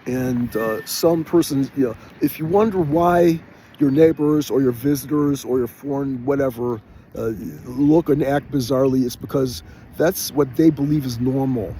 And some persons, if you wonder why your neighbors or your visitors or your foreign whatever look and act bizarrely, it's because that's what they believe is normal.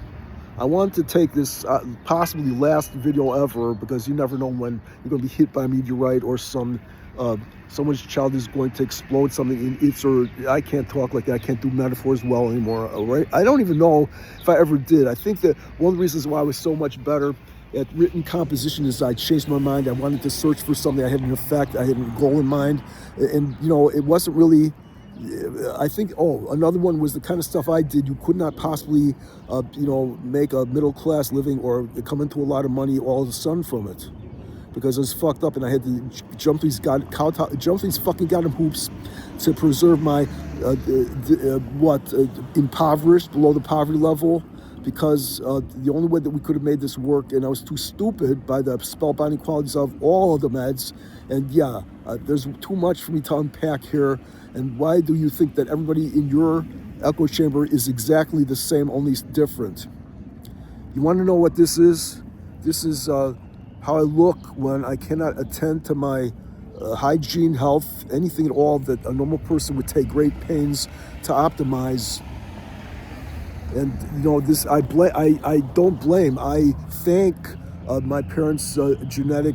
I wanted to take this possibly last video ever, because you never know when you're going to be hit by a meteorite or someone's child is going to explode something in its, or I can't talk like that. I can't do metaphors well anymore. Right? I don't even know if I ever did. I think that one of the reasons why I was so much better at written composition is I changed my mind. I wanted to search for something. I had an effect. I had a goal in mind, and it wasn't really. I think, another one was the kind of stuff I did. You could not possibly, make a middle class living or come into a lot of money all of a sudden from it, because I was fucked up and I had to jump these fucking goddamn hoops to preserve my impoverished, below the poverty level, because the only way that we could have made this work, and I was too stupid by the spellbinding qualities of all of the meds. And there's too much for me to unpack here. And why do you think that everybody in your echo chamber is exactly the same, only different? You want to know what this is? This is how I look when I cannot attend to my hygiene, health, anything at all that a normal person would take great pains to optimize. And this I don't blame. I thank my parents' genetic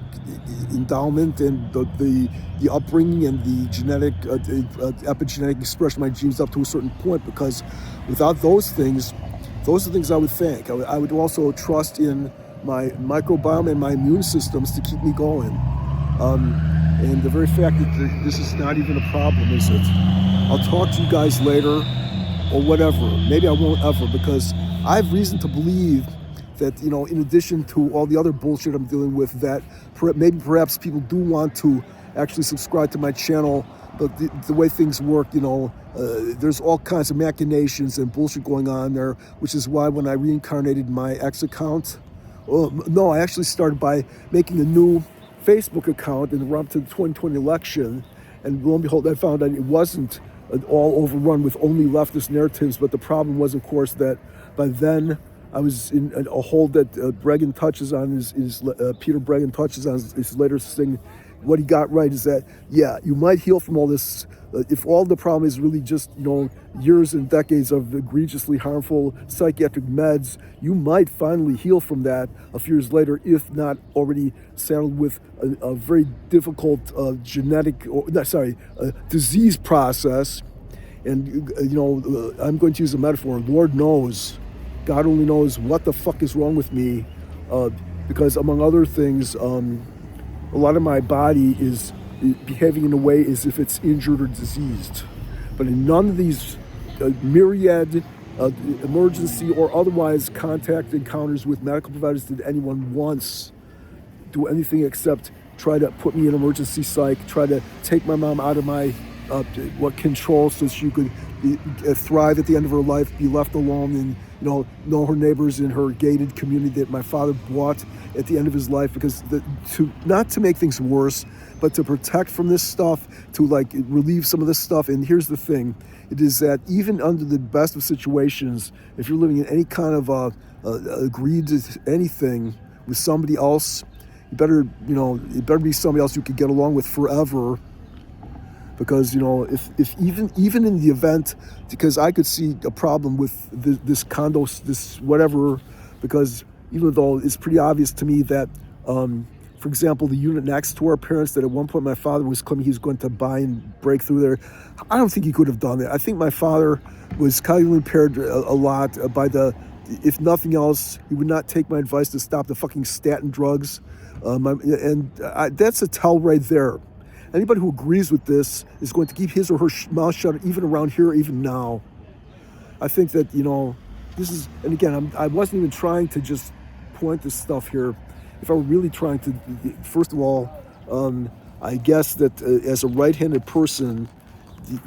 endowment and the upbringing and the genetic epigenetic expression of my genes up to a certain point, because without those are the things I would thank. I would also trust in my microbiome and my immune systems to keep me going. And the very fact that this is not even a problem, is it? I'll talk to you guys later, or whatever. Maybe I won't ever, because I have reason to believe that, in addition to all the other bullshit I'm dealing with, that perhaps people do want to actually subscribe to my channel, but the way things work, there's all kinds of machinations and bullshit going on there, which is why when I reincarnated my X account, I actually started by making a new Facebook account in the run up to the 2020 election, and lo and behold, I found that it wasn't all overrun with only leftist narratives. But the problem was, of course, that by then I was in a hole that Bregan touches on. Peter Bregan touches on his later thing. What he got right is that, you might heal from all this. If all the problem is really just, years and decades of egregiously harmful psychiatric meds, you might finally heal from that a few years later, if not already saddled with a very difficult disease process. And, I'm going to use a metaphor. Lord knows, God only knows what the fuck is wrong with me, because among other things, a lot of my body is behaving in a way as if it's injured or diseased. But in none of these myriad emergency or otherwise contact encounters with medical providers did anyone once do anything except try to put me in emergency psych, try to take my mom out of my control so she could thrive at the end of her life, be left alone, and know her neighbors in her gated community that my father bought at the end of his life, because not to make things worse, but to protect from this stuff, to relieve some of this stuff. And here's the thing: it is that even under the best of situations, if you're living in any kind of agreed to anything with somebody else, it better be somebody else you could get along with forever. Because if even in the event, because I could see a problem with this condo, this whatever, because even though it's pretty obvious to me that, for example, the unit next to our parents, that at one point my father was claiming he was going to buy and break through there, I don't think he could have done that. I think my father was cognitively impaired a lot by if nothing else, he would not take my advice to stop the fucking statin drugs, that's a tell right there. Anybody who agrees with this is going to keep his or her mouth shut, even around here, even now. I think that, this is, and again, I wasn't even trying to just point this stuff here. If I were really trying to, first of all, I guess that as a right-handed person,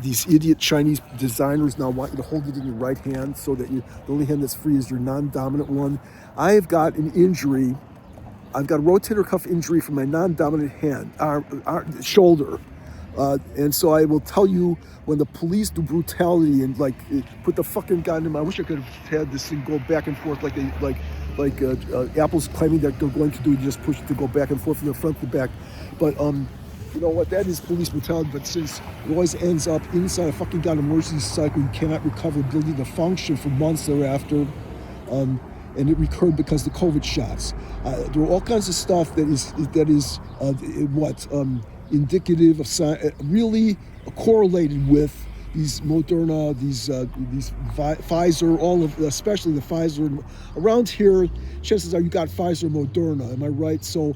these idiot Chinese designers now want you to hold it in your right hand so that the only hand that's free is your non-dominant one. I have got an injury. I've got a rotator cuff injury from my non-dominant hand, shoulder. And so I will tell you, when the police do brutality and put the fucking gun in my, I wish I could have had this thing go back and forth like Apple's claiming that they're going to do, just push it to go back and forth from the front to the back. But you know what? That is police brutality. But since it always ends up inside a fucking goddamn emergency cycle, you cannot recover ability to function for months thereafter. And it recurred because of the COVID shots. There are all kinds of stuff that is indicative of really correlated with these Moderna, these Pfizer, especially the Pfizer. Around here, chances are you got Pfizer, Moderna. Am I right? So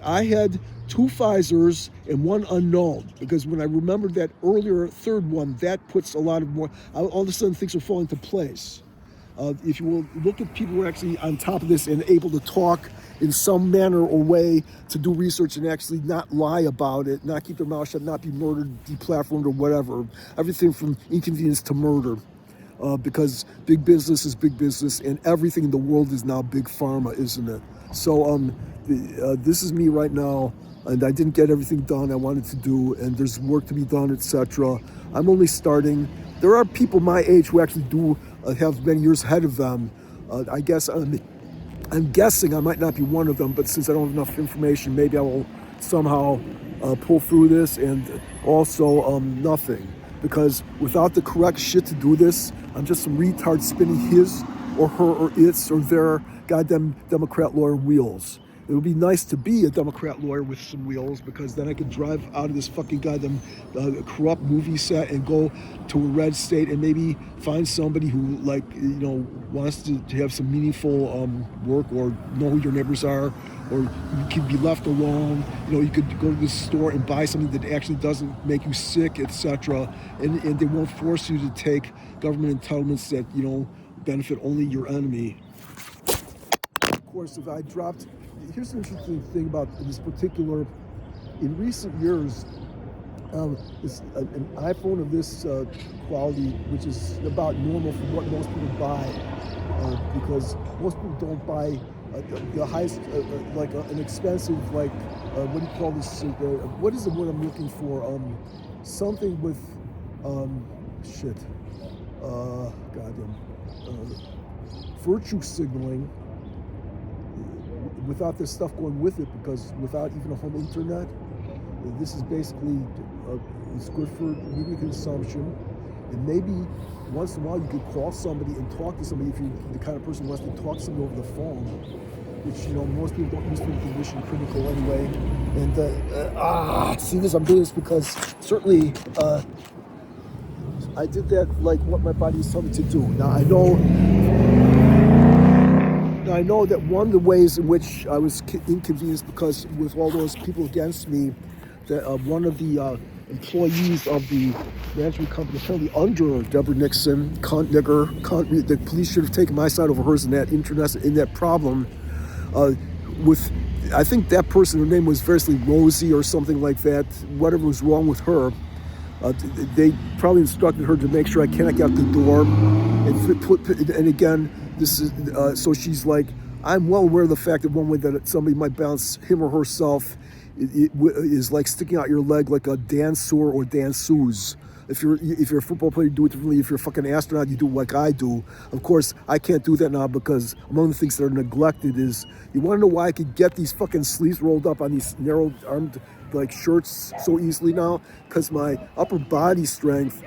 I had 2 Pfizers and 1 unknown, because when I remembered that earlier third one, that puts a lot of more. All of a sudden, things are falling into place. If you will look at people who are actually on top of this and able to talk in some manner or way to do research and actually not lie about it, not keep their mouth shut, not be murdered, deplatformed, or whatever. Everything from inconvenience to murder. Because big business is big business, and everything in the world is now big pharma, isn't it? So this is me right now, and I didn't get everything done I wanted to do, and there's work to be done, etc. I'm only starting. There are people my age who actually do have many years ahead of them. I guess I'm guessing I might not be one of them, but since I don't have enough information, maybe I will somehow pull through this. And also nothing, because without the correct shit to do this, I'm just some retard spinning his or her or its or their goddamn Democrat lawyer wheels. It would be nice to be a Democrat lawyer with some wheels, because then I could drive out of this fucking goddamn corrupt movie set and go to a red state and maybe find somebody who, like, wants to have some meaningful work, or know who your neighbors are, or you can be left alone. You could go to the store and buy something that actually doesn't make you sick, etc. And they won't force you to take government entitlements that benefit only your enemy. Of course, if I dropped. Here's an interesting thing about this particular. In recent years, an iPhone of this quality, which is about normal for what most people buy, because most people don't buy the highest, an expensive, what do you call this? What is the word I'm looking for? Something with, virtue signaling. Without this stuff going with it, because without even a home internet, this is basically it's good for media consumption. And maybe once in a while you could call somebody and talk to somebody if you're the kind of person who wants to talk to somebody over the phone, which most people don't use for mission critical anyway. And see this, I'm doing this because certainly I did that like what my body was telling me to do. Now I know that one of the ways in which I was inconvenienced, because with all those people against me, that one of the employees of the management company, apparently under Deborah Nixon, the police should have taken my side over hers in that problem. I think that person, her name was variously Rosie or something like that. Whatever was wrong with her, they probably instructed her to make sure I cannot get out the door. And again, this is so she's like, I'm well aware of the fact that one way that somebody might bounce him or herself is like sticking out your leg like a dancer or danseuse. If you're a football player, you do it differently. If you're a fucking astronaut, you do it like I do. Of course, I can't do that now, because among the things that are neglected is, you want to know why I could get these fucking sleeves rolled up on these narrow-armed shirts so easily now? Because my upper body strength,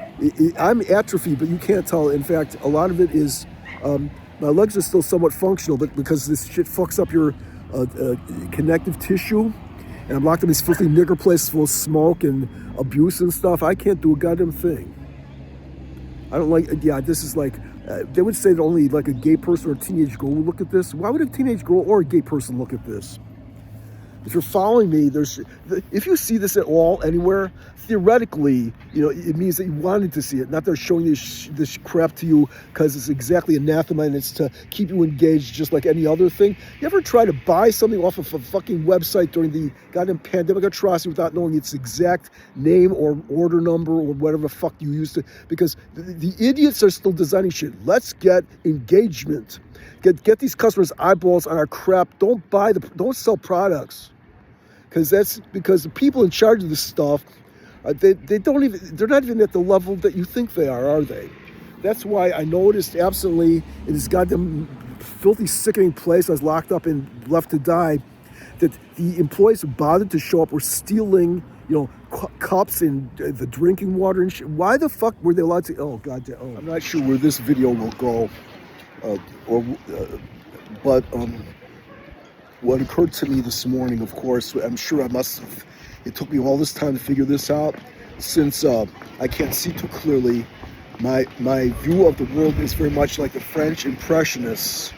I'm atrophied, but you can't tell. In fact, a lot of it is, my legs are still somewhat functional, but because this shit fucks up your connective tissue, and I'm locked in these filthy nigger places full of smoke and abuse and stuff, I can't do a goddamn thing. I don't like, this is like, they would say that only like a gay person or a teenage girl would look at this. Why would a teenage girl or a gay person look at this? If you're following me, if you see this at all anywhere, theoretically, it means that you wanted to see it, not they're showing this crap to you because it's exactly anathema and it's to keep you engaged just like any other thing. You ever try to buy something off of a fucking website during the goddamn pandemic atrocity without knowing its exact name or order number or whatever the fuck you used to? Because the idiots are still designing shit. Let's get engagement. Get these customers' eyeballs on our crap. Don't sell products. Because the people in charge of this stuff, they're not even at the level that you think they are they? That's why I noticed absolutely in this goddamn filthy, sickening place I was locked up in, left to die, that the employees who bothered to show up were stealing, cups and the drinking water and shit. Why the fuck were they allowed to? Oh, God damn. Oh. I'm not sure where this video will go, but what occurred to me this morning, of course, I'm sure it took me all this time to figure this out, since I can't see too clearly. My view of the world is very much like the French Impressionists.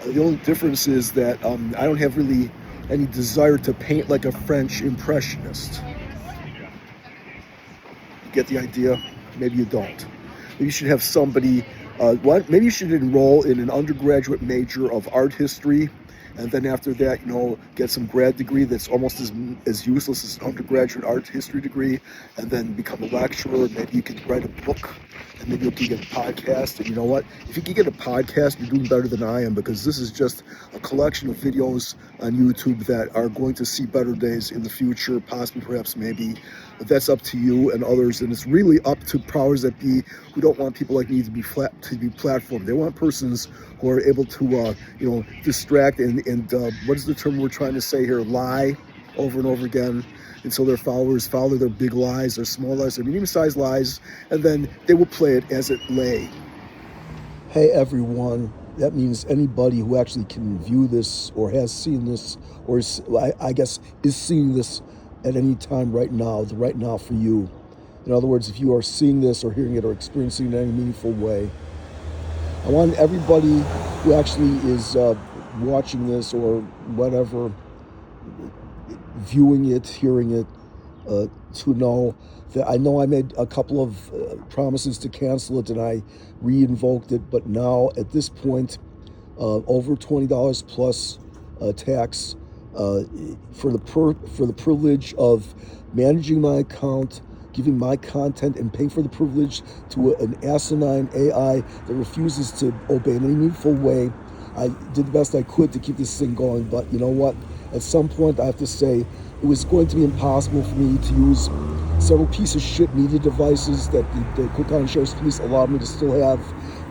The only difference is that I don't have really any desire to paint like a French Impressionist. You get the idea? Maybe you don't. Maybe you should have somebody, maybe you should enroll in an undergraduate major of art history, and then after that, get some grad degree that's almost as useless as an undergraduate art history degree, and then become a lecturer. Maybe you could write a book, and maybe you can get a podcast. And you know what? If you can get a podcast, you're doing better than I am, because this is just a collection of videos on YouTube that are going to see better days in the future, possibly, perhaps, maybe. But that's up to you and others, and it's really up to powers that be who don't want people like me to be platformed. They want persons who are able to, distract and what is the term we're trying to say here? Lie over and over again until their followers follow their big lies, their small lies, their medium-sized lies, and then they will play it as it lay. Hey everyone, that means anybody who actually can view this or has seen this, or I guess is seeing this at any time right now, the right now for you. In other words, if you are seeing this or hearing it or experiencing it in any meaningful way, I want everybody who actually is watching this or whatever, viewing it, hearing it, to know that I know I made a couple of promises to cancel it, and I re-invoked it, but now at this point, over $20 plus tax for the privilege of managing my account, giving my content, and paying for the privilege to an asinine AI that refuses to obey in any meaningful way. I did the best I could to keep this thing going, but you know what? At some point, I have to say, it was going to be impossible for me to use several piece of shit media devices that the Cook County Sheriff's Police allowed me to still have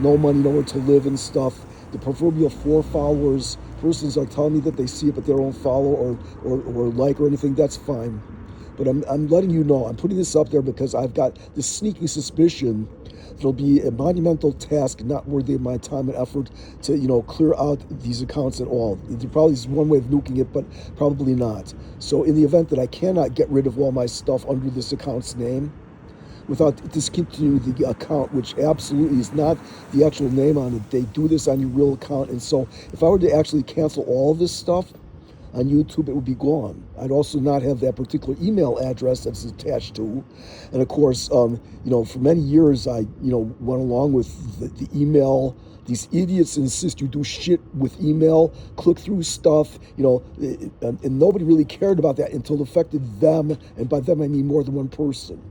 no money, nowhere to live and stuff. The proverbial 4 followers, persons are telling me that they see it but they don't follow or like or anything. That's fine. But I'm letting you know, I'm putting this up there because I've got this sneaking suspicion it'll be a monumental task, not worthy of my time and effort to, clear out these accounts at all. There probably is one way of nuking it, but probably not. So in the event that I cannot get rid of all my stuff under this account's name, without discontinuing the account, which absolutely is not the actual name on it, they do this on your real account. And so if I were to actually cancel all of this stuff on YouTube, it would be gone. I'd also not have that particular email address that's attached to. And of course, for many years, I, went along with the email. These idiots insist you do shit with email, click through stuff, and nobody really cared about that until it affected them. And by them, I mean more than one person.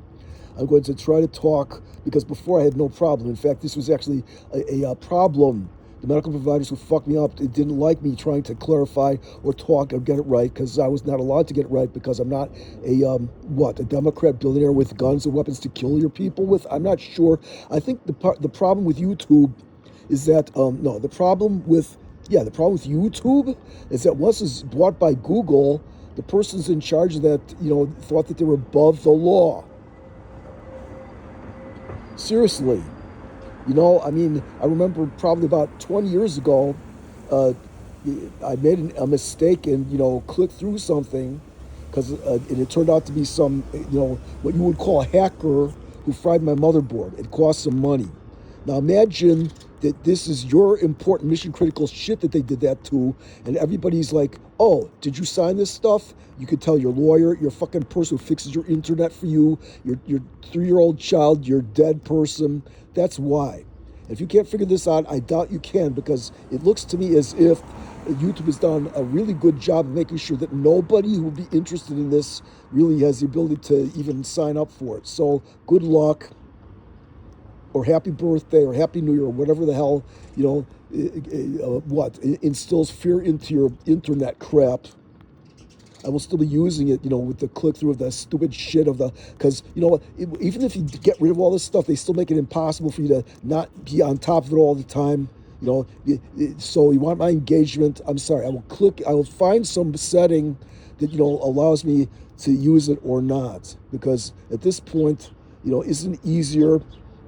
I'm going to try to talk, because before I had no problem. In fact, this was actually a problem. The medical providers who fucked me up, they didn't like me trying to clarify or talk or get it right, because I was not allowed to get it right, because I'm not a Democrat billionaire with guns and weapons to kill your people with. I'm not sure. I think the problem with YouTube is that, the problem with YouTube is that once it's bought by Google, the persons in charge of that, thought that they were above the law. Seriously. I remember probably about 20 years ago, I made a mistake and, clicked through something, because it turned out to be some, what you would call a hacker who fried my motherboard. It cost some money. Now imagine that this is your important mission critical shit that they did that to, and everybody's like, oh, did you sign this stuff? You could tell your lawyer, your fucking person who fixes your internet for you, your 3-year-old child, your dead person. That's why. If you can't figure this out, I doubt you can, because it looks to me as if YouTube has done a really good job of making sure that nobody who will be interested in this really has the ability to even sign up for it. So good luck, or happy birthday, or happy new year, or whatever the hell, instills fear into your internet crap. I will still be using it, with the click-through of the stupid shit because, even if you get rid of all this stuff, they still make it impossible for you to not be on top of it all the time. So you want my engagement? I'm sorry. I will find some setting that allows me to use it or not. Because at this point, isn't it easier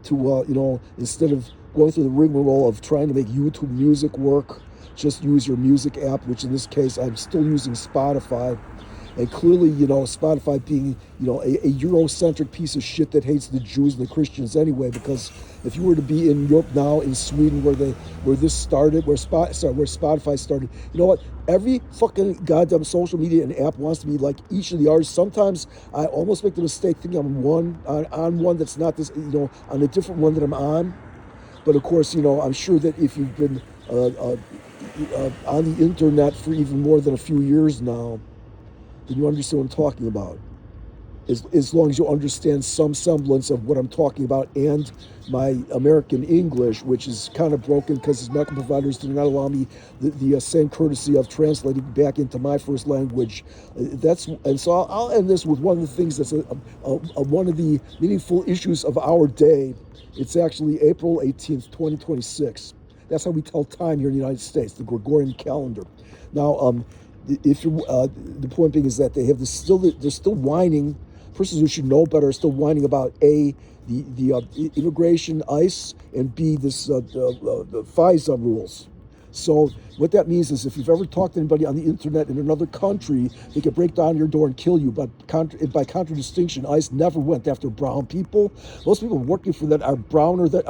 to instead of going through the rigmarole of trying to make YouTube music work, just use your music app, which in this case I'm still using Spotify. And clearly, Spotify being, a Eurocentric piece of shit that hates the Jews and the Christians anyway. Because if you were to be in Europe now, in Sweden, where this started, where Spotify started, you know what? Every fucking goddamn social media and app wants to be like each of the others. Sometimes I almost make the mistake thinking I'm on one that's not this, on a different one that I'm on. But of course, I'm sure that if you've been on the internet for even more than a few years now, then you understand what I'm talking about. As long as you understand some semblance of what I'm talking about and my American English, which is kind of broken because his medical providers did not allow me the same courtesy of translating back into my first language. So I'll end this with one of the things that's one of the meaningful issues of our day. It's actually April 18th, 2026. That's how we tell time here in the United States, the Gregorian calendar. Now, if you the point being is that they're still whining. Persons who should know better are still whining about A, the immigration ICE, and B, the FISA rules. So what that means is if you've ever talked to anybody on the internet in another country, they could break down your door and kill you. But by contradistinction, ICE never went after brown people. Most people working for that are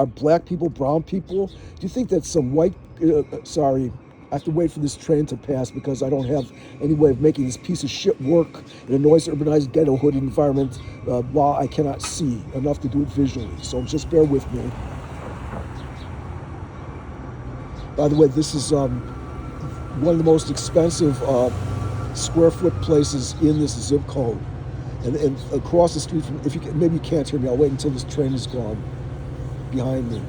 black people, brown people. Do you think that some white, I have to wait for this train to pass because I don't have any way of making this piece of shit work in a noisy, urbanized, ghetto hood environment while I cannot see enough to do it visually. So just bear with me. By the way, this is one of the most expensive square foot places in this zip code. And across the street from, maybe you can't hear me, I'll wait until this train is gone behind me.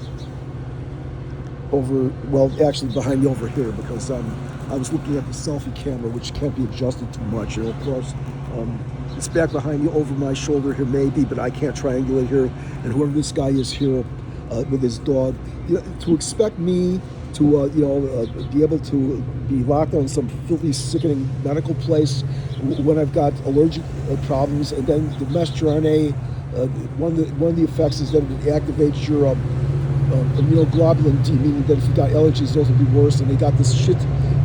Actually behind me over here, because I was looking at the selfie camera, which can't be adjusted too much. Of course, it's back behind me over my shoulder here, maybe, but I can't triangulate here. And whoever this guy is here with his dog, to expect me to, be able to be locked on some filthy, sickening medical place when I've got allergic problems, and then the messenger RNA, one of the effects is that it activates your immunoglobulin D, meaning that if you got allergies, those would be worse. And they got this shit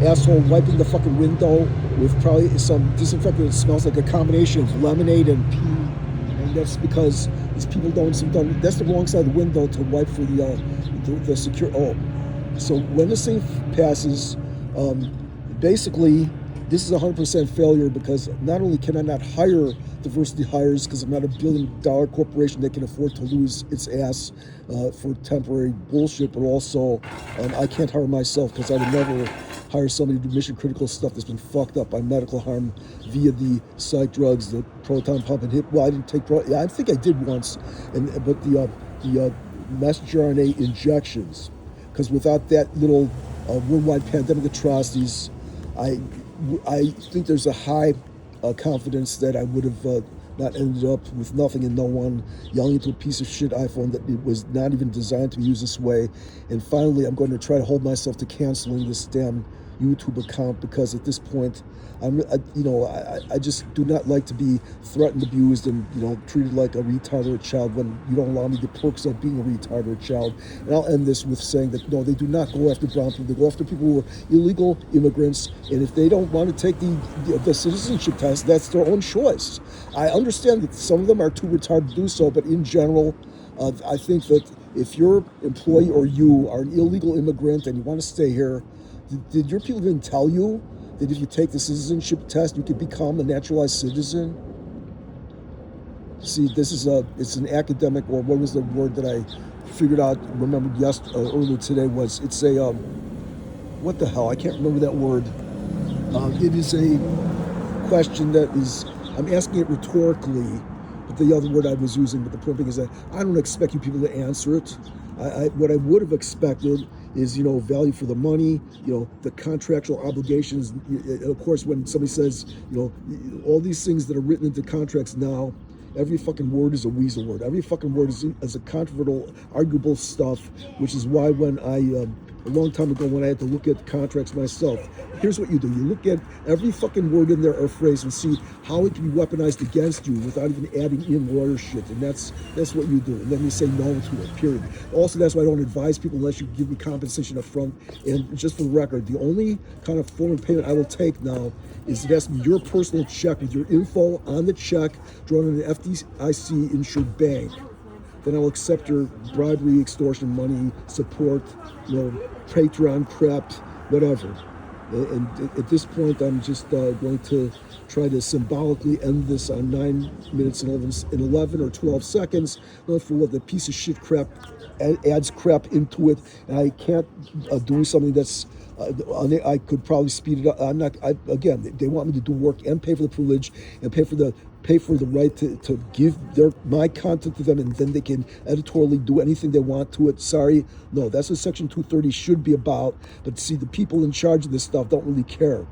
asshole wiping the fucking window with probably some disinfectant that smells like a combination of lemonade and pee. And that's because these people that's the wrong side of the window to wipe for the secure. Oh, so when this thing passes, basically, this is 100% failure because not only can I not hire diversity hires because I'm not $1 billion corporation that can afford to lose its ass for temporary bullshit, but also I can't hire myself because I would never hire somebody to do mission critical stuff that's been fucked up by medical harm via the psych drugs, the proton pump and hip. Well, I didn't take I think I did once, but the messenger RNA injections, because without that little worldwide pandemic atrocities, I think there's a high confidence that I would have not ended up with nothing and no one, yelling into a piece of shit iPhone that it was not even designed to be used this way. And finally, I'm going to try to hold myself to canceling this damn YouTube account because at this point, I just do not like to be threatened, abused, and treated like a retard or a child when you don't allow me the perks of being a retard or a child. And I'll end this with saying that no, they do not go after brown people. They go after people who are illegal immigrants, and if they don't want to take the citizenship test, that's their own choice. I understand that some of them are too retarded to do so, but in general, I think that if your employee or you are an illegal immigrant and you want to stay here, did your people even tell you that if you take the citizenship test, you can become a naturalized citizen? See, it's an academic, or what was the word that I figured out, remembered earlier today was, it's a, what the hell, I can't remember that word. It is a question that is, I'm asking it rhetorically, but the other word I was using, but the point being is that I don't expect you people to answer it. What I would have expected is, value for the money, the contractual obligations. Of course, when somebody says, all these things that are written into contracts now, every fucking word is a weasel word. Every fucking word is a controversial, arguable stuff, which is why when I a long time ago when I had to look at contracts myself. Here's what you do. You look at every fucking word in there or phrase and see how it can be weaponized against you without even adding in lawyer shit. And that's what you do. And then you say no to it, period. Also, that's why I don't advise people unless you give me compensation up front. And just for the record, the only kind of form of payment I will take now is it has to be your personal check with your info on the check drawn in an FDIC insured bank. Then I'll accept your bribery, extortion money, support, Patreon crap, whatever. And at this point, I'm just going to try to symbolically end this on 9 minutes and 11 or 12 seconds. Not for what the piece of shit crap adds crap into it, and I can't do something that's. I could probably speed it up. Again, they want me to do work and pay for the privilege and pay for the right to give my content to them, and then they can editorially do anything they want to it. Sorry, no, that's what Section 230 should be about. But see, the people in charge of this stuff don't really care.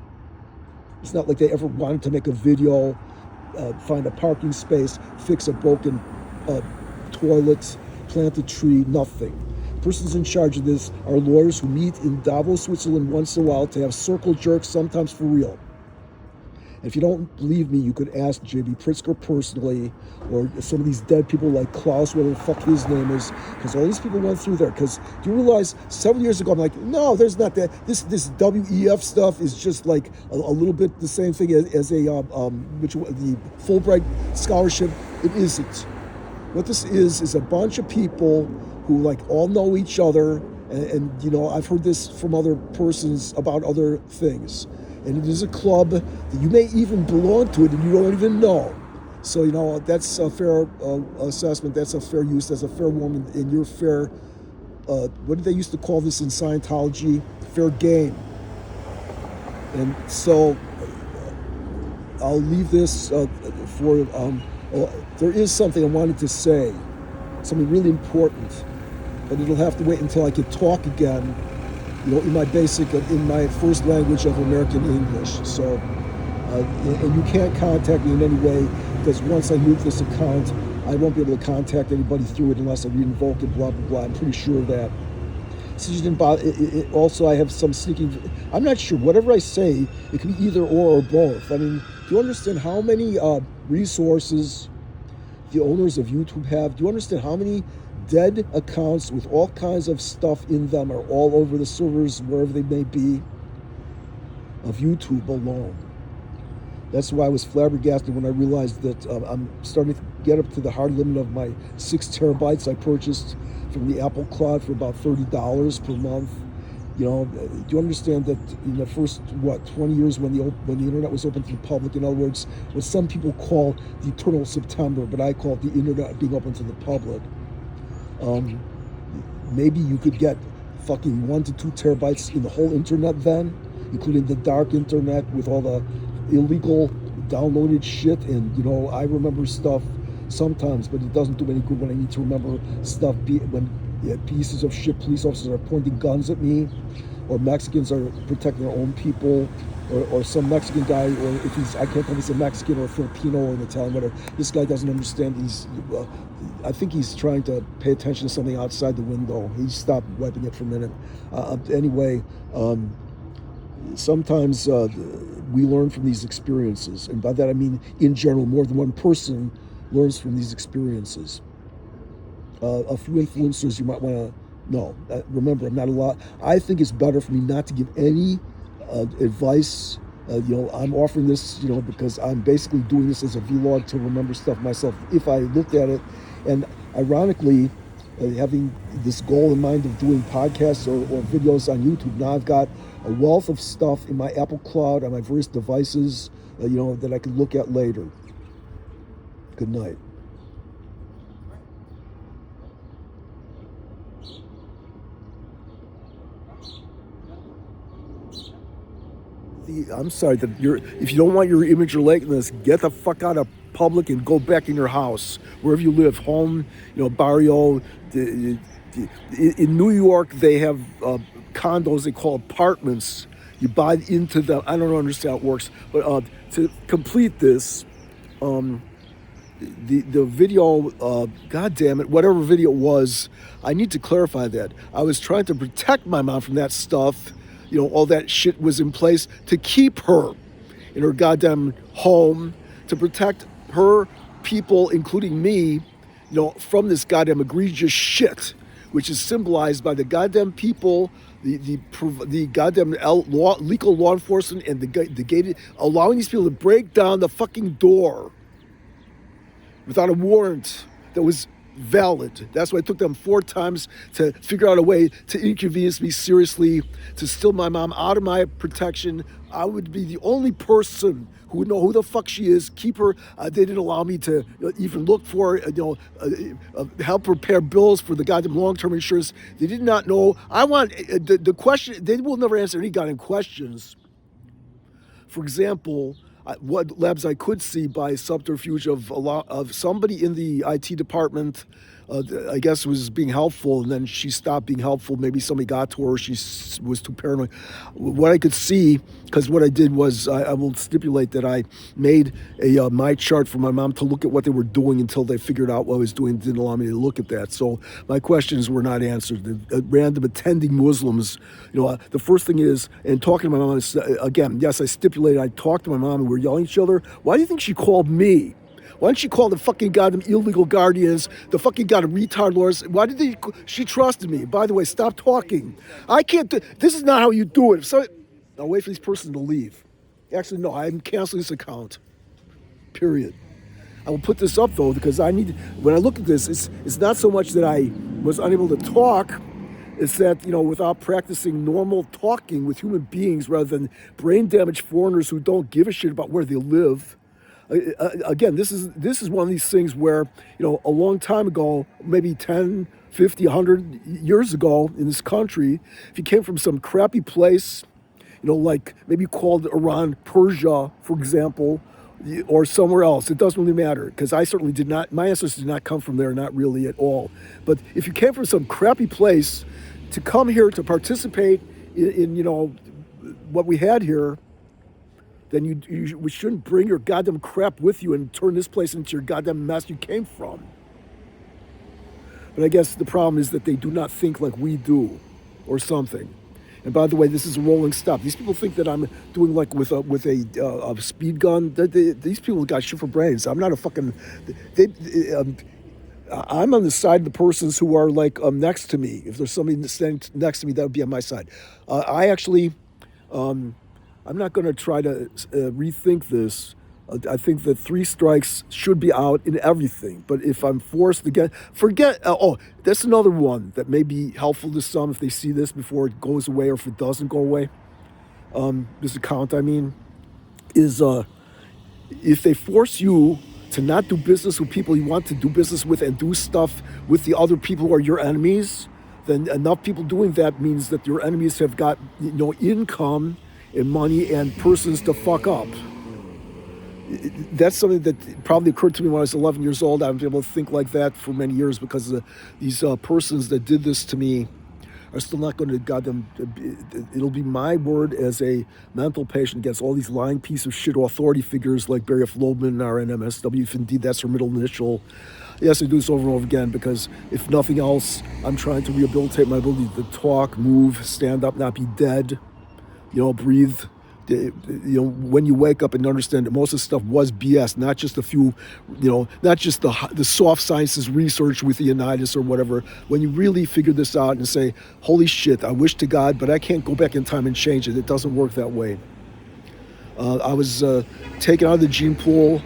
It's not like they ever wanted to make a video, find a parking space, fix a broken toilet, plant a tree, nothing. Persons in charge of this are lawyers who meet in Davos, Switzerland once in a while to have circle jerks, sometimes for real. If you don't believe me, you could ask J.B. Pritzker personally, or some of these dead people like Klaus, whatever the fuck his name is, because all these people went through there. Because do you realize several years ago, I'm like, no, there's not that. This WEF stuff is just like a little bit the same thing as the Fulbright scholarship. It isn't. What this is a bunch of people who like all know each other, and I've heard this from other persons about other things. And it is a club that you may even belong to it and you don't even know. So, that's a fair assessment. That's a fair use. That's a fair woman. And you're fair, what did they used to call this in Scientology? Fair game. And so I'll leave this for, there is something I wanted to say, something really important, but it'll have to wait until I can talk again. In my first language of American English. So, and you can't contact me in any way, because once I move this account, I won't be able to contact anybody through it unless I re-invoke it, blah, blah, blah. I'm pretty sure of that. So you didn't bother. Also, I have some sneaking, I'm not sure, whatever I say, it can be either or both. I mean, do you understand how many resources the owners of YouTube have? Do you understand how many dead accounts with all kinds of stuff in them are all over the servers, wherever they may be, of YouTube alone? That's why I was flabbergasted when I realized that I'm starting to get up to the hard limit of my 6 terabytes I purchased from the Apple Cloud for about $30 per month. Do you understand that in the first 20 years when the internet was open to the public, in other words, what some people call the eternal September, but I call it the internet being open to the public. Maybe you could get fucking 1 to 2 terabytes in the whole internet then, including the dark internet with all the illegal downloaded shit. And I remember stuff sometimes, but it doesn't do any good when I need to remember stuff when pieces of shit police officers are pointing guns at me, or Mexicans are protecting their own people, or some Mexican guy, or if I can't tell if he's a Mexican or a Filipino or an Italian, whatever. This guy doesn't understand. I think he's trying to pay attention to something outside the window. He stopped wiping it for a minute. Anyway, sometimes we learn from these experiences, and by that I mean, in general, more than one person learns from these experiences. A few influencers you might want to know. Remember, I'm not a lot. I think it's better for me not to give any advice. I'm offering this, because I'm basically doing this as a vlog to remember stuff myself. If I looked at it, and ironically, having this goal in mind of doing podcasts or videos on YouTube, now I've got a wealth of stuff in my Apple Cloud on my various devices, that I can look at later. Good night. I'm sorry that if you don't want your image or likeness, get the fuck out of public and go back in your house, wherever you live, home, barrio. In New York, they have condos they call apartments. You buy into them. I don't understand how it works, but to complete this, the video, God damn it, whatever video it was, I need to clarify that. I was trying to protect my mom from that stuff. All that shit was in place to keep her in her goddamn home, to protect her people, including me, from this goddamn egregious shit, which is symbolized by the goddamn people, the goddamn legal law enforcement, and the gated, allowing these people to break down the fucking door without a warrant that was valid. That's why it took them 4 times to figure out a way to inconvenience me seriously, to steal my mom out of my protection. I would be the only person who would know who the fuck she is, keep her. They didn't allow me to even look for her, help prepare bills for the goddamn long-term insurance. They did not know. I want the question. They will never answer any goddamn questions. For example, what labs I could see by subterfuge of somebody in the IT department, I guess, was being helpful, and then she stopped being helpful. Maybe somebody got to her. She was too paranoid. What I could see, because what I did was, I will stipulate that I made a my chart for my mom to look at what they were doing until they figured out what I was doing. Didn't allow me to look at that. So my questions were not answered. The random attending Muslims, the first thing is, and talking to my mom, again, yes, I stipulated, I talked to my mom and we were yelling at each other. Why do you think she called me? Why didn't she call the fucking goddamn illegal guardians, the fucking goddamn retard lawyers? Why did they? She trusted me. By the way, stop talking. I can't do, this is not how you do it. I'll wait for this person to leave. Actually, no, I'm canceling this account. Period. I will put this up though, because when I look at this, it's not so much that I was unable to talk, it's that, without practicing normal talking with human beings rather than brain damaged foreigners who don't give a shit about where they live. Again, this is one of these things where, a long time ago, maybe 10, 50, 100 years ago in this country, if you came from some crappy place, like maybe called Iran, Persia, for example, or somewhere else, it doesn't really matter, because I certainly did not, my ancestors did not come from there, not really at all. But if you came from some crappy place to come here to participate in what we had here, then we shouldn't bring your goddamn crap with you and turn this place into your goddamn mess you came from. But I guess the problem is that they do not think like we do, or something. And by the way, this is a rolling stop. These people think that I'm doing like with a speed gun. These people got shit for brains. I'm not a fucking. I'm on the side of the persons who are like next to me. If there's somebody standing next to me, that would be on my side. I actually. I'm not going to try to rethink this. I think that 3 strikes should be out in everything. But if I'm forced to that's another one that may be helpful to some if they see this before it goes away, or if it doesn't go away. This account, is if they force you to not do business with people you want to do business with and do stuff with the other people who are your enemies, then enough people doing that means that your enemies have got income and money and persons to fuck up. That's something that probably occurred to me when I was 11 years old. I was able to think like that for many years because these persons that did this to me are still not going to goddamn. It'll be my word as a mental patient against all these lying piece of shit authority figures like Barry F. Loebman, RNMSW, if indeed that's her middle initial. Yes, I do this over and over again because if nothing else, I'm trying to rehabilitate my ability to talk, move, stand up, not be dead. Breathe. When you wake up and understand that most of the stuff was BS, not just a few, not just the soft sciences research with Leonidas or whatever. When you really figure this out and say, holy shit, I wish to God, but I can't go back in time and change it. It doesn't work that way. I was taken out of the gene pool,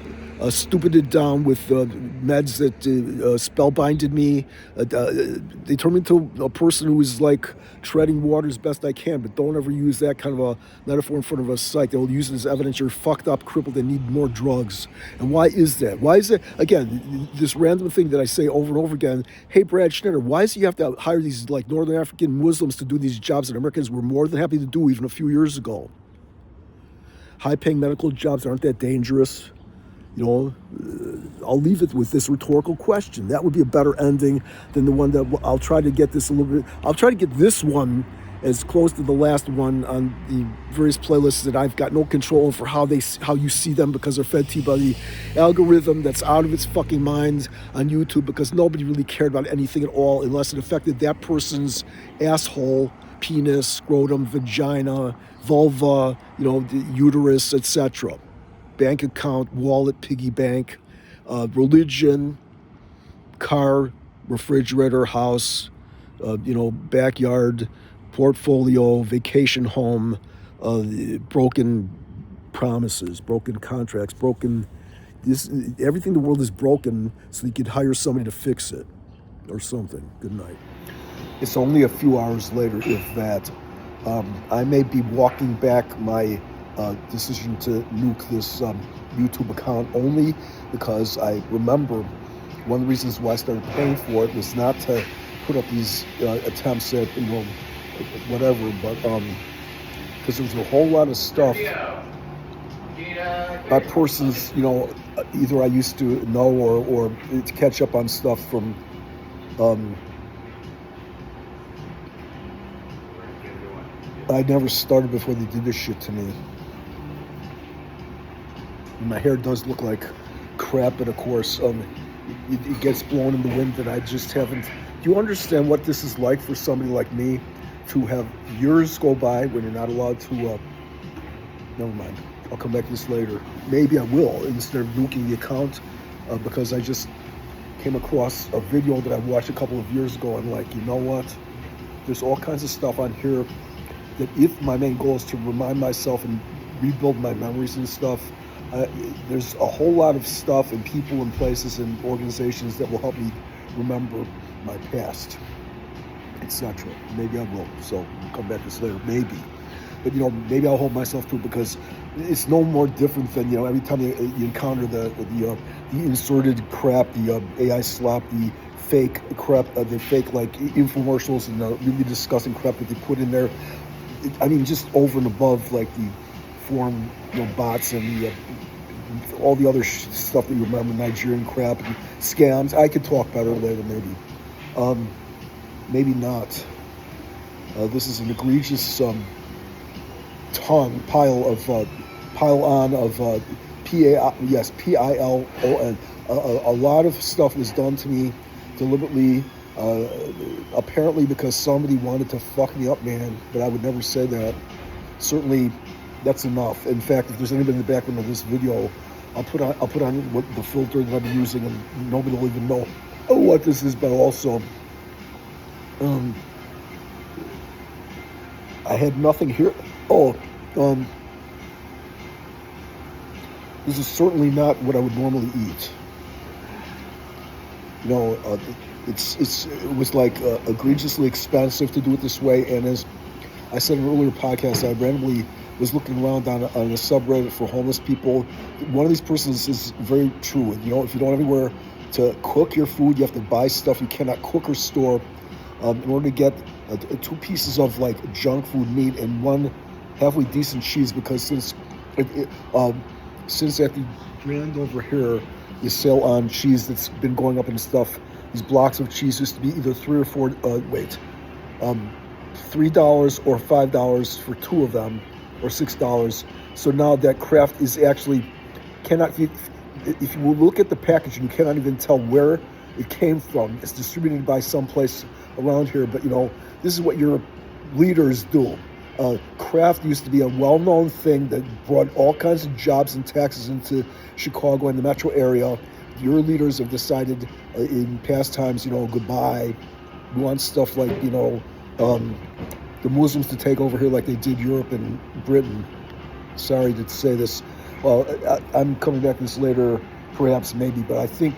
stupided down with meds that spellbinded me. They turned me into a person who was like treading water as best I can, but don't ever use that kind of a metaphor in front of a psych. They'll use it as evidence you're fucked up, crippled, and need more drugs. And why is that? Why is it, again, this random thing that I say over and over again, hey, Brad Schneider, why is it you have to hire these like Northern African Muslims to do these jobs that Americans were more than happy to do even a few years ago? High-paying medical jobs aren't that dangerous. I'll leave it with this rhetorical question. That would be a better ending than the one that I'll try to get this a little bit. I'll try to get this one as close to the last one on the various playlists that I've got no control over how you see them, because they're fed to you by the algorithm that's out of its fucking mind on YouTube, because nobody really cared about anything at all unless it affected that person's asshole, penis, scrotum, vagina, vulva, the uterus, etc. Bank account, wallet, piggy bank, religion, car, refrigerator, house, backyard, portfolio, vacation home, broken promises, broken contracts, everything in the world is broken, so you could hire somebody to fix it or something. Good night. It's only a few hours later, if that. I may be walking back my decision to nuke this YouTube account only because I remember one of the reasons why I started paying for it was not to put up these attempts at, whatever, but because there's a whole lot of stuff by persons, either I used to know or to catch up on stuff from I never started before they did this shit to me. My hair does look like crap, but of course, it gets blown in the wind, and I just haven't. Do you understand what this is like for somebody like me to have years go by when you're not allowed to? Never mind. I'll come back to this later. Maybe I will instead of nuking the account, because I just came across a video that I watched a couple of years ago, and you know what? There's all kinds of stuff on here that if my main goal is to remind myself and rebuild my memories and stuff, there's a whole lot of stuff and people and places and organizations that will help me remember my past, etc. Maybe I will. So we'll come back to this later. Maybe. But, maybe I'll hold myself to it, because it's no more different than, every time you encounter the inserted crap, the AI slop, the fake crap, the fake infomercials and the really disgusting crap that they put in there. I mean, just over and above the foreign bots and all the other stuff that you remember, Nigerian crap and scams. I could talk better later, maybe. Maybe not. This is an egregious pile on of PILON. A lot of stuff was done to me deliberately, apparently because somebody wanted to fuck me up, man, but I would never say that. Certainly, that's enough. In fact, if there's anybody in the background of this video, I'll put on what the filter that I'm using, and nobody will even know what this is. But also, I had nothing here. This is certainly not what I would normally eat. It was egregiously expensive to do it this way. And as I said in an earlier podcast, I randomly was looking around on a subreddit for homeless people. One of these persons is very true. If you don't have anywhere to cook your food, you have to buy stuff you cannot cook or store in order to get 2 pieces of junk food meat and 1 halfway decent cheese, because since at the brand over here, you sell on cheese that's been going up and stuff. These blocks of cheese used to be either $3 or $4, $3 or $5 for 2 of them, or $6. So now that Kraft is actually if you look at the packaging, you cannot even tell where it came from. It's distributed by someplace around here, but this is what your leaders do. Kraft used to be a well-known thing that brought all kinds of jobs and taxes into Chicago and the metro area. Your leaders have decided in past times, goodbye. We want stuff like, the Muslims to take over here like they did Europe and Britain. Sorry to say this. Well, I'm coming back to this later, perhaps, maybe, but I think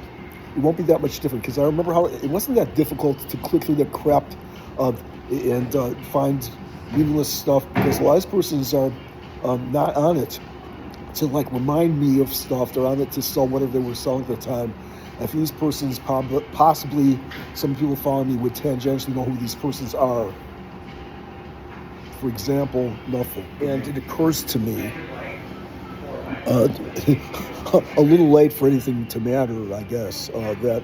it won't be that much different, because I remember how it wasn't that difficult to click through that crap and find meaningless stuff, because a lot of persons are not on it to remind me of stuff. They're on it to sell whatever they were selling at the time. And for these persons, possibly some people following me would tangentially know who these persons are. For example, nothing. And it occurs to me, a little late for anything to matter, I guess, that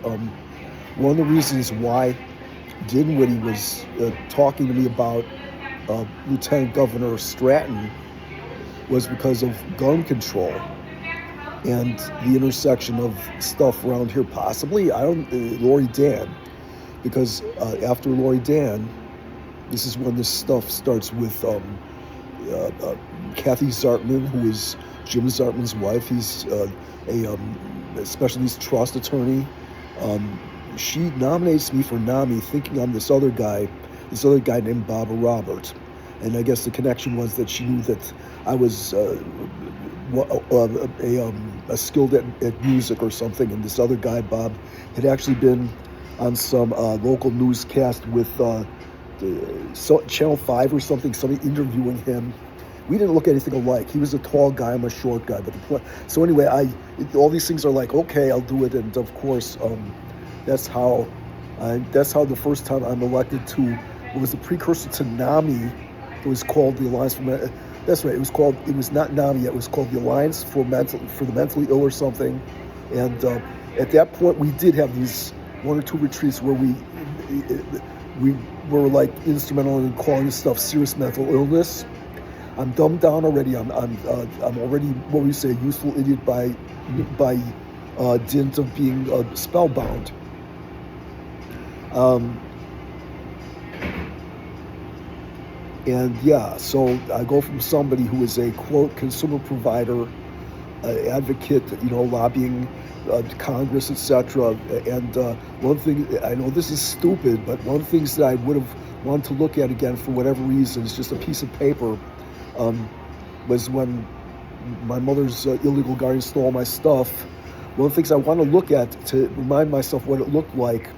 one of the reasons why Dinwiddie was talking to me about Lieutenant Governor Stratton was because of gun control and the intersection of stuff around here. Possibly, Lori Dan, because after Lori Dan, this is when this stuff starts with Kathy Zartman, who is Jim Zartman's wife. He's a special needs trust attorney. She nominates me for NAMI, thinking I'm this other guy named Baba Robert. And I guess the connection was that she knew that I was skilled at music or something, and this other guy, Bob, had actually been on some local newscast with Channel 5 or something, somebody interviewing him. We didn't look anything alike. He was a tall guy, I'm a short guy. So anyway, all these things are like, okay, I'll do it. And of course, that's how the first time I'm elected to, it was the precursor to NAMI. It was called the Alliance for that's right. It was not NAMI yet. It was called the Alliance for the Mentally Ill or something. And at that point, we did have these one or two retreats where we were like instrumental in calling this stuff serious mental illness. I'm dumbed down already. I'm already, what we say, a useful idiot by dint of being spellbound. And yeah, so I go from somebody who is a, quote, consumer provider, advocate, lobbying Congress, etc. And one thing, I know this is stupid, but one of the things that I would have wanted to look at again for whatever reason, is just a piece of paper, was when my mother's illegal guardian stole my stuff. One of the things I want to look at to remind myself what it looked like.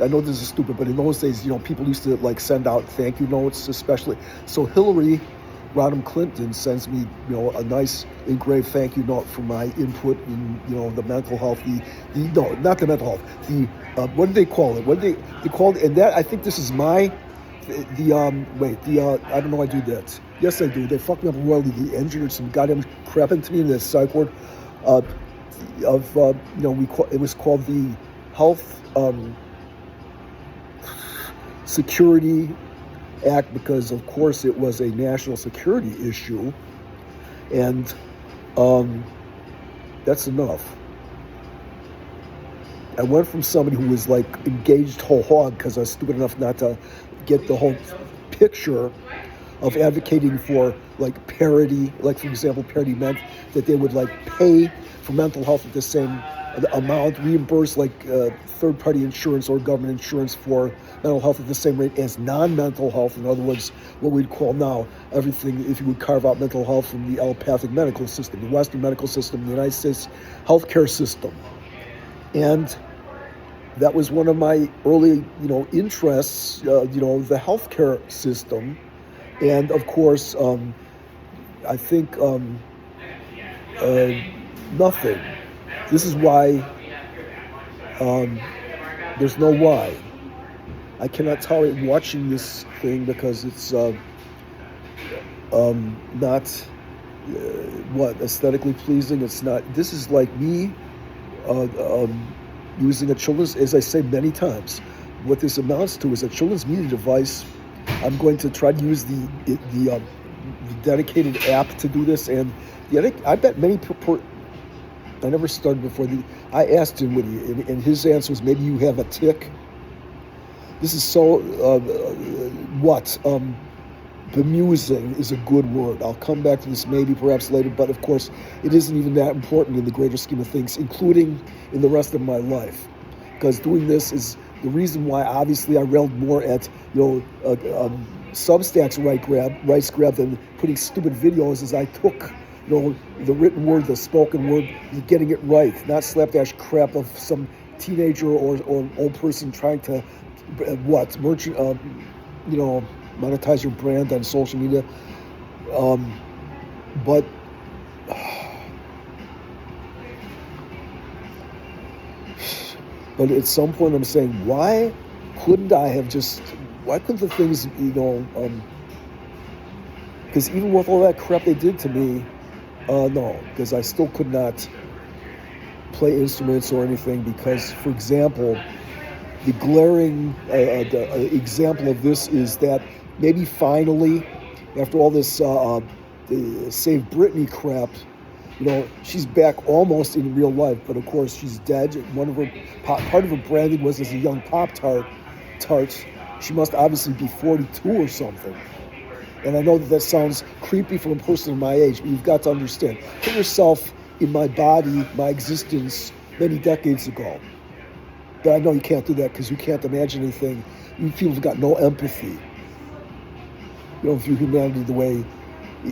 I know this is stupid, but in those days, people used to like send out thank you notes, especially. So Hillary Rodham Clinton sends me, a nice engraved thank you note for my input in, the mental health. No, not the mental health. What do they call it? What do they call it? And that, I think this is my, I don't know. I do that. Yes, I do. They fucked me up royally. They engineered some goddamn crap into me in this psych ward. It was called the Health Security Act, because of course it was a national security issue, and that's enough. I went from somebody who was like engaged whole hog because I was stupid enough not to get the whole picture of advocating for like parity. Like, for example, parity meant that they would like pay for mental health at the same amount, reimburse like third-party insurance or government insurance for mental health at the same rate as non-mental health. In other words, what we'd call now everything, if you would carve out mental health from the allopathic medical system, the Western medical system, the United States healthcare system. And that was one of my early, interests, the healthcare system. And of course, I think nothing. This is why there's no why. I cannot tolerate watching this thing because it's not aesthetically pleasing. It's not. This is like me using a children's, as I say many times, what this amounts to is a children's media device. I'm going to try to use the dedicated app to do this, and I bet many people. I never started before. I asked him, and his answer was, maybe you have a tick. This is so, bemusing is a good word. I'll come back to this maybe perhaps later, but of course, it isn't even that important in the greater scheme of things, including in the rest of my life. Because doing this is the reason why, obviously, I railed more at, Substack's rights grab than putting stupid videos, as I took the written word, the spoken word, getting it right, not slapdash crap of some teenager or old person trying to monetize your brand on social media. But at some point I'm saying, why couldn't the things, because even with all that crap they did to me, no, because I still could not play instruments or anything, because, for example, the glaring example of this is that maybe finally, after all this Save Britney crap, you know, she's back almost in real life, but of course she's dead. One of her part of her branding was as a young Pop-Tart. She must obviously be 42 or something. And I know that sounds creepy from a person of my age, but you've got to understand. Put yourself in my body, my existence, many decades ago. But I know you can't do that because you can't imagine anything. You people have got no empathy. You don't view humanity the way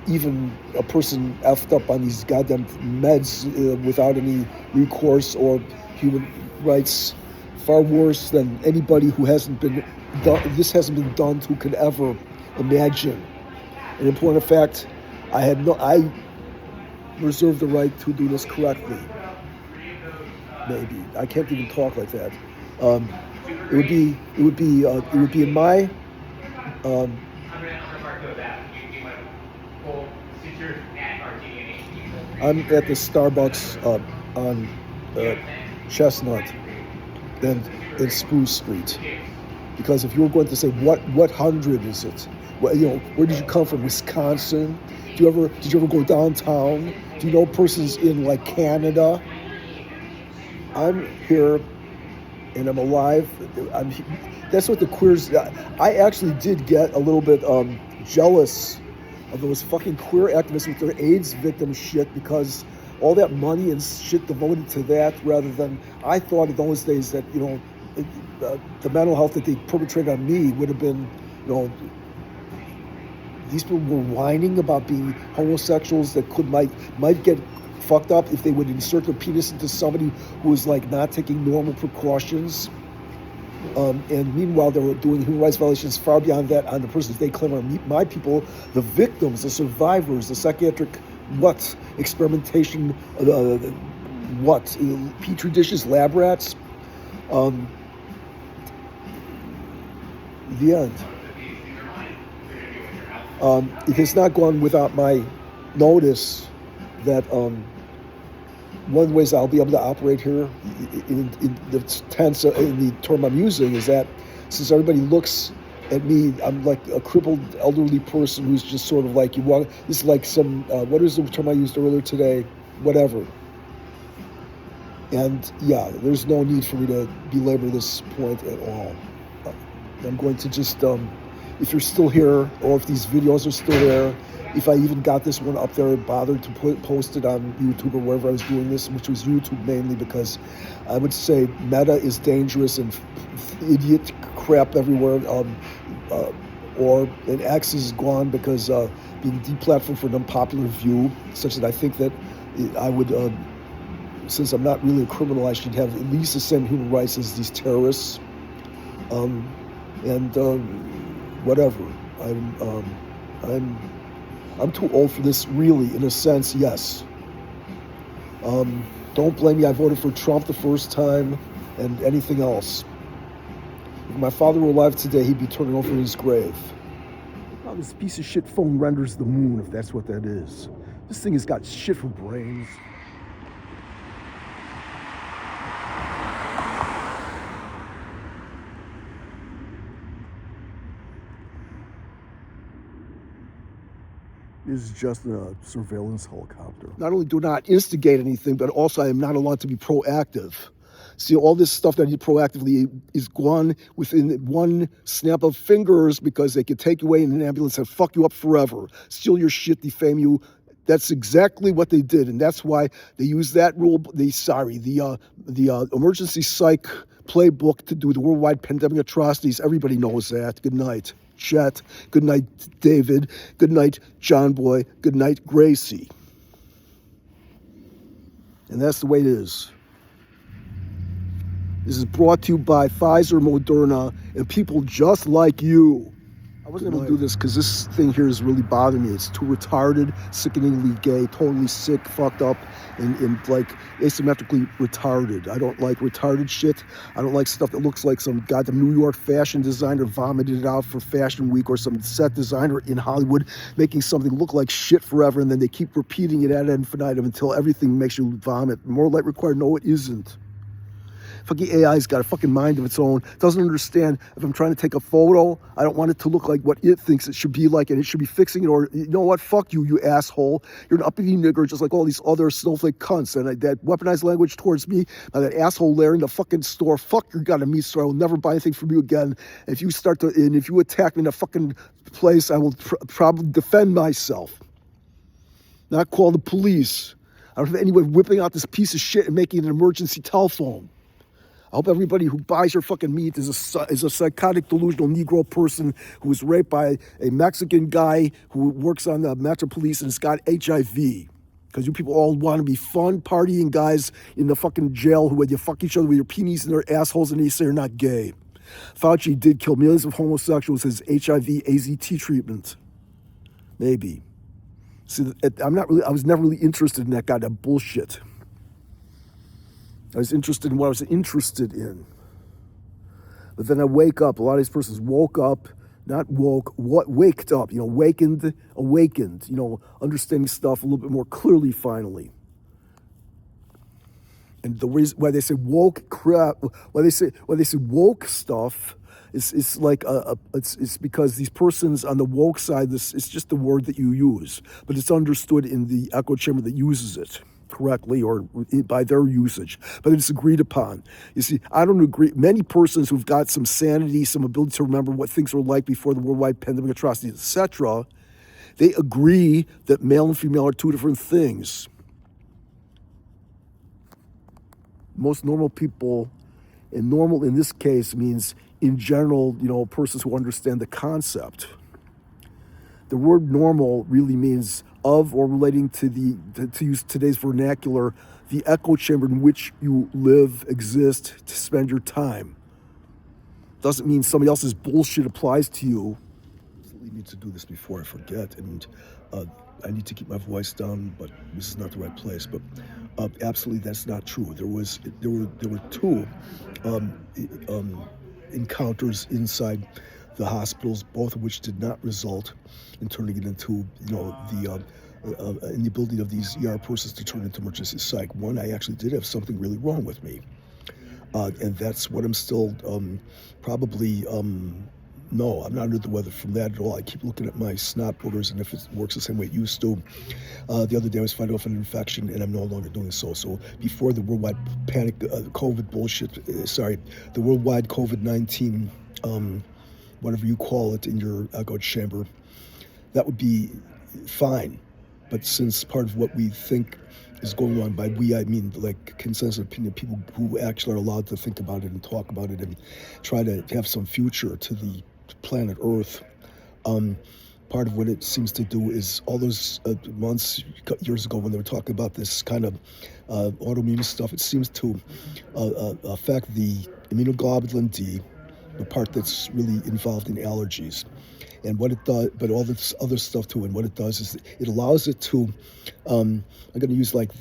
even a person effed up on these goddamn meds without any recourse or human rights. Far worse than anybody who hasn't been done. This hasn't been done who could ever imagine. An important fact: I reserve the right to do this correctly. Maybe I can't even talk like that. It would be in my. I'm at the Starbucks on Chestnut and Spruce Street. Because if you were going to say what hundred is it? Well, you know, where did you come from? Wisconsin? Did you ever go downtown? Do you know persons in like Canada? I'm here and I'm alive. That's what the queers. I actually did get a little bit jealous of those fucking queer activists with their AIDS victim shit, because all that money and shit devoted to that, rather than, I thought in those days that, you know, the mental health that they perpetrated on me would have been, you know, these people were whining about being homosexuals that might get fucked up if they would insert their penis into somebody who was like not taking normal precautions. And meanwhile, they were doing human rights violations far beyond that on the persons they claim are my people, the victims, the survivors, the psychiatric experimentation, petri dishes, lab rats. The end. It has not gone without my notice that one of the ways I'll be able to operate here in the tense, in the term I'm using, is that since everybody looks at me, I'm like a crippled elderly person who's just sort of like, you walk, this is like some, what is the term I used earlier today? Whatever. And yeah, there's no need for me to belabor this point at all. I'm going to just, if you're still here, or if these videos are still there, if I even got this one up there, bothered to post it on YouTube or wherever I was doing this, which was YouTube mainly, because I would say Meta is dangerous and idiot crap everywhere, and X is gone because being deplatformed for an unpopular view, such that I think that I would, since I'm not really a criminal, I should have at least the same human rights as these terrorists, whatever. I'm too old for this, really, in a sense, yes. Don't blame me, I voted for Trump the first time, and anything else. If my father were alive today, he'd be turning over in his grave. Now this piece of shit phone renders the moon, if that's what that is. This thing has got shit for brains. Is just a surveillance helicopter. Not only do not instigate anything, but also I am not allowed to be proactive. See, all this stuff that I did proactively is gone within one snap of fingers, because they could take you away in an ambulance and fuck you up forever, steal your shit, defame you. That's exactly what they did, and that's why they used that rule. The emergency psych playbook to do the worldwide pandemic atrocities. Everybody knows that. Good night, Chet. Good night, David. Good night, John Boy. Good night, Gracie. And that's the way it is. This is brought to you by Pfizer, Moderna, and people just like you. I wasn't able to do this because this thing here is really bothering me. It's too retarded, sickeningly gay, totally sick, fucked up, and like asymmetrically retarded. I don't like retarded shit. I don't like stuff that looks like some goddamn New York fashion designer vomited it out for Fashion Week, or some set designer in Hollywood making something look like shit forever, and then they keep repeating it ad infinitum until everything makes you vomit. More light required. No, it isn't. Fucking AI's got a fucking mind of its own. Doesn't understand if I'm trying to take a photo, I don't want it to look like what it thinks it should be like, and it should be fixing it. Or, you know what? Fuck you, you asshole. You're an uppity nigger just like all these other snowflake cunts. And that weaponized language towards me, that asshole Larry in the fucking store, fuck your goddamn meat store. I will never buy anything from you again. If you start to, and if you attack me in a fucking place, I will probably defend myself. Not call the police. I don't have anyone whipping out this piece of shit and making an emergency telephone. I hope everybody who buys your fucking meat is a psychotic, delusional Negro person who was raped by a Mexican guy who works on the Metro Police and has got HIV. Because you people all want to be fun, partying guys in the fucking jail who, when you fuck each other with your peenies in their assholes and they say you're not gay. Fauci did kill millions of homosexuals with his HIV AZT treatment. Maybe. See, I was never really interested in that goddamn bullshit. I was interested in what I was interested in. But then I wake up, a lot of these persons woke up, not woke, waked up, awakened, understanding stuff a little bit more clearly finally. And the reason why they say woke crap, why they say woke stuff, it's like it's because these persons on the woke side, it's just the word that you use, but it's understood in the echo chamber that uses it correctly or by their usage, but it's agreed upon. You see, I don't agree. Many persons who've got some sanity, some ability to remember what things were like before the worldwide pandemic atrocities, etc., they agree that male and female are two different things. Most normal people, and normal in this case means in general, persons who understand the concept. The word normal really means of or relating to to use today's vernacular, the echo chamber in which you live, exist, to spend your time. Doesn't mean somebody else's bullshit applies to you. I need to do this before I forget, and I need to keep my voice down, but this is not the right place. But absolutely, that's not true. There were two encounters inside the hospitals, both of which did not result in turning it into, in the ability of these ER persons to turn into emergency psych. One, I actually did have something really wrong with me. And that's what I'm still probably, no, I'm not under the weather from that at all. I keep looking at my snot boogers, and if it works the same way it used to. The other day I was finding off an infection, and I'm no longer doing so. So before the worldwide panic, COVID bullshit, the worldwide COVID-19, whatever you call it in your echo chamber, that would be fine. But since part of what we think is going on, by we I mean like consensus opinion, people who actually are allowed to think about it and talk about it and try to have some future to the planet Earth, part of what it seems to do is all those months, years ago when they were talking about this kind of autoimmune stuff, it seems to affect the immunoglobulin D, the part that's really involved in allergies. And what it does, but all this other stuff too, and what it does is it allows it to, I'm going to use like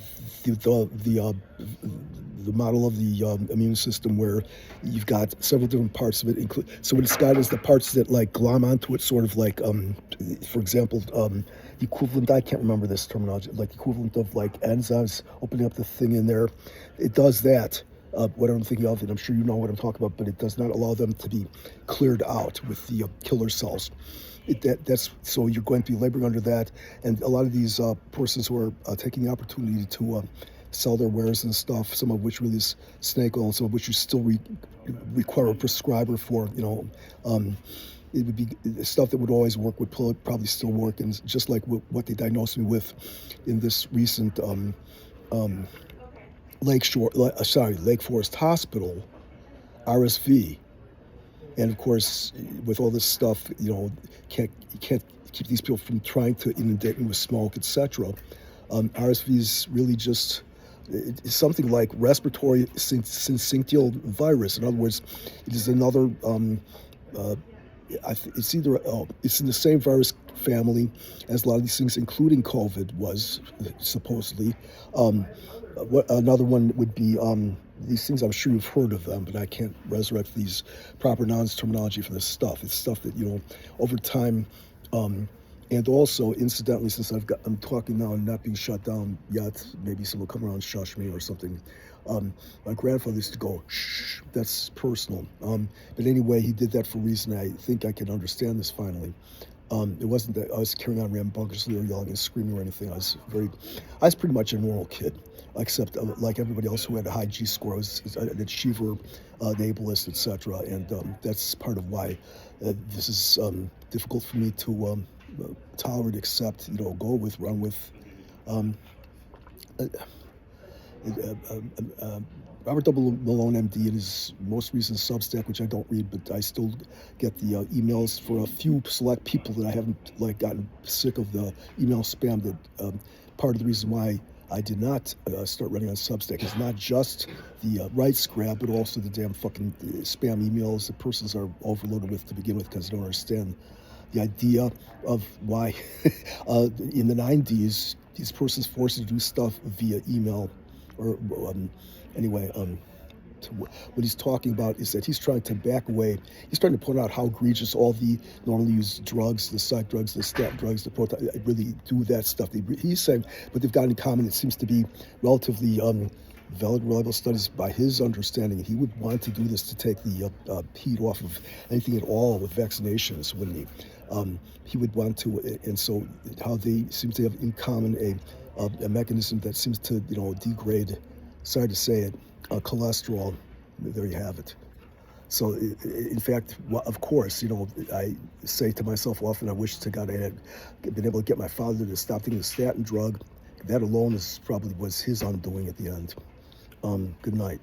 the model of the immune system where you've got several different parts of it. So what it's got is the parts that like glom onto it, sort of like, for example, the equivalent, I can't remember this terminology, like the equivalent of like enzymes opening up the thing in there. It does that. What I'm thinking of, and I'm sure you know what I'm talking about, but it does not allow them to be cleared out with the killer cells. That's so you're going to be laboring under that, and a lot of these persons who are taking the opportunity to sell their wares and stuff, some of which really is snake oil, some of which you still require a prescriber for. It would be stuff that would always work would probably still work, and just like what they diagnosed me with in this recent. Lake Forest Hospital, RSV, and of course, with all this stuff, you can't keep these people from trying to inundate me with smoke, etc. RSV is really just something like respiratory syncytial virus. In other words, it is another. It's in the same virus family as a lot of these things, including COVID was supposedly. Another one would be these things. I'm sure you've heard of them, but I can't resurrect these proper nouns terminology for this stuff. It's stuff that over time And also, incidentally, since I'm talking now and not being shut down yet, maybe someone will come around and shush me or something. My grandfather used to go, shh, that's personal. But anyway, he did that for a reason. I think I can understand this finally. It wasn't that I was carrying on rambunctiously or yelling and screaming or anything. I was pretty much a normal kid, except like everybody else who had a high G score. I was an achiever, an ableist, etc. And that's part of why this is difficult for me to tolerate, accept, go with, run with. Um, uh, uh, uh, uh, Robert W. Malone, MD, in his most recent Substack, which I don't read, but I still get the emails for a few select people that I haven't gotten sick of the email spam. That part of the reason why I did not start running on Substack is not just the rights grab, but also the damn fucking spam emails that persons are overloaded with to begin with because they don't understand the idea of why in the 90s these persons forced to do stuff via email or anyway. What he's talking about is that he's trying to back away. He's trying to point out how egregious all the normally used drugs, the psych drugs, the stat drugs, the proton, really do that stuff. He's saying what they've got in common, it seems to be relatively valid, reliable studies by his understanding. He would want to do this to take the heat off of anything at all with vaccinations, wouldn't he? He would want to, and so how they seem to have in common a mechanism that seems to, degrade, sorry to say it, cholesterol. There you have it. So, in fact, of course, I say to myself often, I wish to God I had been able to get my father to stop taking the statin drug. That alone was his undoing at the end. Good night.